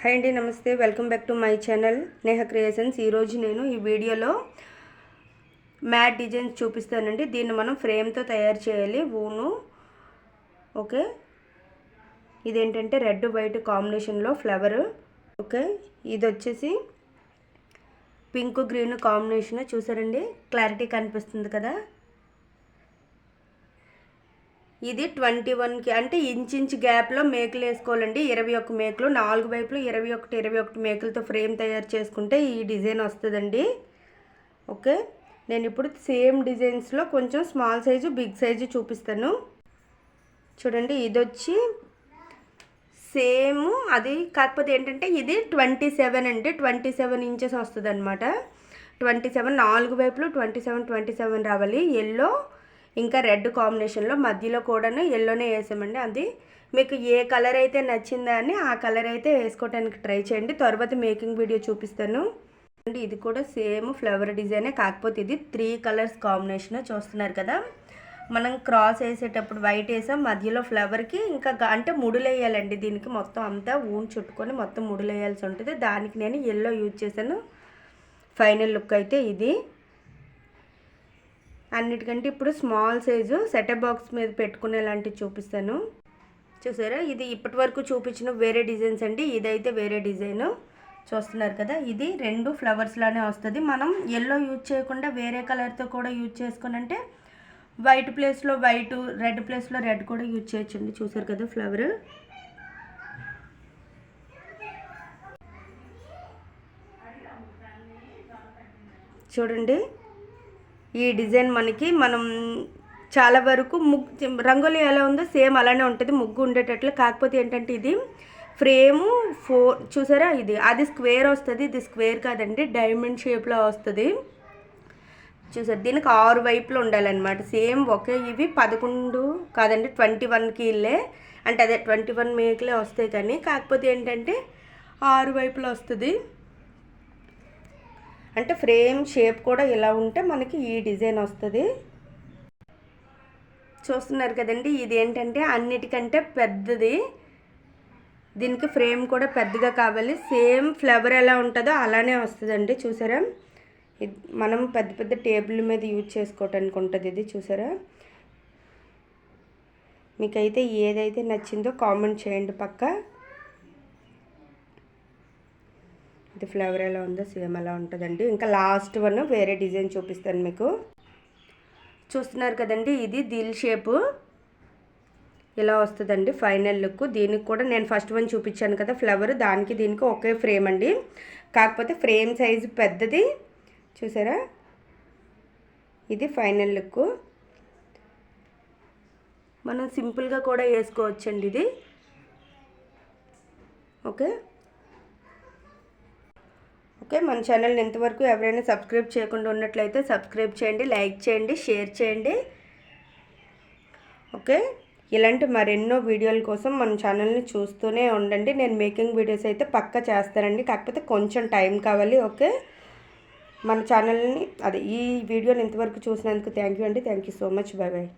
Hi అండి, నమస్తే. Welcome back to my channel Neha creations. ఈరోజు నేను ఈ వీడియోలో మ్యాట్ డిజైన్స్ చూపిస్తానండి. దీన్ని మనం ఫ్రేమ్తో తయారు చేయాలి. ఊను ఓకే. ఇదేంటంటే రెడ్ వైట్ కాంబినేషన్లో ఫ్లవర్. ఓకే, ఇది వచ్చేసి పింక్ గ్రీన్ కాంబినేషన్. చూసారండి, క్లారిటీ కనిపిస్తుంది కదా. ఇది 21కి అంటే ఇంచ్ గ్యాప్లో మేకులు వేసుకోవాలండి. 21 మేకులు, 4 వైపులు 21 మేకులతో ఫ్రేమ్ తయారు చేసుకుంటే ఈ డిజైన్ వస్తుందండి. ఓకే, నేను ఇప్పుడు సేమ్ డిజైన్స్లో కొంచెం స్మాల్ సైజు బిగ్ సైజు చూపిస్తాను. చూడండి, ఇది వచ్చి సేమ్ అది, కాకపోతే ఏంటంటే ఇది 27 అండి. 27 ఇంచెస్ వస్తుంది అనమాట. 27 4 వైపులు 27 రావాలి. ఎల్లో ఇంకా రెడ్ కాంబినేషన్లో, మధ్యలో కూడా ఎల్లోనే వేసామండి. అది మీకు ఏ కలర్ అయితే నచ్చిందా అని ఆ కలర్ అయితే వేసుకోవడానికి ట్రై చేయండి. తర్వాత మేకింగ్ వీడియో చూపిస్తాను. అండి, ఇది కూడా సేమ్ ఫ్లవర్ డిజైనే, కాకపోతే ఇది 3 కలర్స్ కాంబినేషన్. చూస్తున్నారు కదా, మనం క్రాస్ వేసేటప్పుడు వైట్ వేసాం, మధ్యలో ఫ్లవర్కి ఇంకా అంటే ముడులు వేయాలండి. దీనికి మొత్తం అంతా ఊన్ చుట్టుకొని మొత్తం ముడులు వేయాల్సి ఉంటుంది. దానికి నేను ఎల్లో యూజ్ చేశాను. ఫైనల్ లుక్ అయితే ఇది. అన్నిటికంటే ఇప్పుడు స్మాల్ సైజు సెటప్ బాక్స్ మీద పెట్టుకునేలాంటివి చూపిస్తాను. చూసారా, ఇది ఇప్పటి వరకు చూపించిన వేరే డిజైన్స్ అండి. ఇదైతే వేరే డిజైను. చూస్తున్నారు కదా, ఇది 2 ఫ్లవర్స్ లానే వస్తుంది. మనం ఎల్లో యూజ్ చేయకుండా వేరే కలర్తో కూడా యూజ్ చేసుకుని అంటే వైట్ ప్లేస్లో వైట్, రెడ్ ప్లేస్లో రెడ్ కూడా యూజ్ చేయొచ్చండి. చూసారు కదా ఫ్లవర్. చూడండి, ఈ డిజైన్ మనం చాలా వరకు రంగోలీ ఎలా ఉందో సేమ్ అలానే ఉంటుంది, ముగ్గు ఉండేటట్లు. కాకపోతే ఏంటంటే ఇది ఫ్రేము 4 చూసారా, అది స్క్వేర్ వస్తుంది. ఇది స్క్వేర్ కాదండి, డైమండ్ షేప్లో వస్తుంది. చూసారు, దీనికి 6 వైపులు ఉండాలన్నమాట. సేమ్ ఒకే. ఇవి 11 కాదండి, 21కి ఇల్లే అంటే అదే 21 మేకులే వస్తాయి. కానీ కాకపోతే ఏంటంటే 6 వైపులు వస్తుంది. అంటే ఫ్రేమ్ షేప్ కూడా ఇలా ఉంటే మనకి ఈ డిజైన్ వస్తుంది. చూస్తున్నారు కదండి, ఇది ఏంటంటే అన్నిటికంటే పెద్దది. దీనికి ఫ్రేమ్ కూడా పెద్దగా కావాలి. సేమ్ ఫ్లవర్ ఎలా ఉంటుందో అలానే వస్తుందండి. చూసారా, మనం పెద్ద పెద్ద టేబుల్ మీద యూజ్ చేసుకోవటానికి ఉంటుంది ఇది. చూసారా, మీకైతే ఏదైతే నచ్చిందో కామెంట్ చేయండి పక్కా. ఇది ఫ్లవర్ ఎలా ఉందో సేమ్ అలా ఉంటుందండి. ఇంకా లాస్ట్ వన్ వేరే డిజైన్ చూపిస్తాను మీకు. చూస్తున్నారు కదండి, ఇది దిల్ షేపు ఇలా వస్తుందండి ఫైనల్ లుక్. దీనికి కూడా నేను ఫస్ట్ వన్ చూపించాను కదా ఫ్లవర్, దానికి దీనికి ఒకే ఫ్రేమ్ అండి. కాకపోతే ఫ్రేమ్ సైజు పెద్దది. చూసారా, ఇది ఫైనల్ లుక్. మనం సింపుల్గా కూడా వేసుకోవచ్చండి ఇది. ఓకే ఓకే, మన ఛానల్ని ఇంతవరకు ఎవరైనా సబ్స్క్రైబ్ చేయకుండా ఉన్నట్లయితే సబ్స్క్రైబ్ చేయండి, లైక్ చేయండి, షేర్ చేయండి. ఓకే, ఇలాంటి మరెన్నో వీడియోల కోసం మన ఛానల్ని చూస్తూనే ఉండండి. నేను మేకింగ్ వీడియోస్ అయితే పక్కా చేస్తానండి, కాకపోతే కొంచెం టైం కావాలి. ఓకే, మన ఛానల్ని ఈ వీడియోని ఇంతవరకు చూసినందుకు థ్యాంక్ యూ అండి. Thank you so much. Bye bye.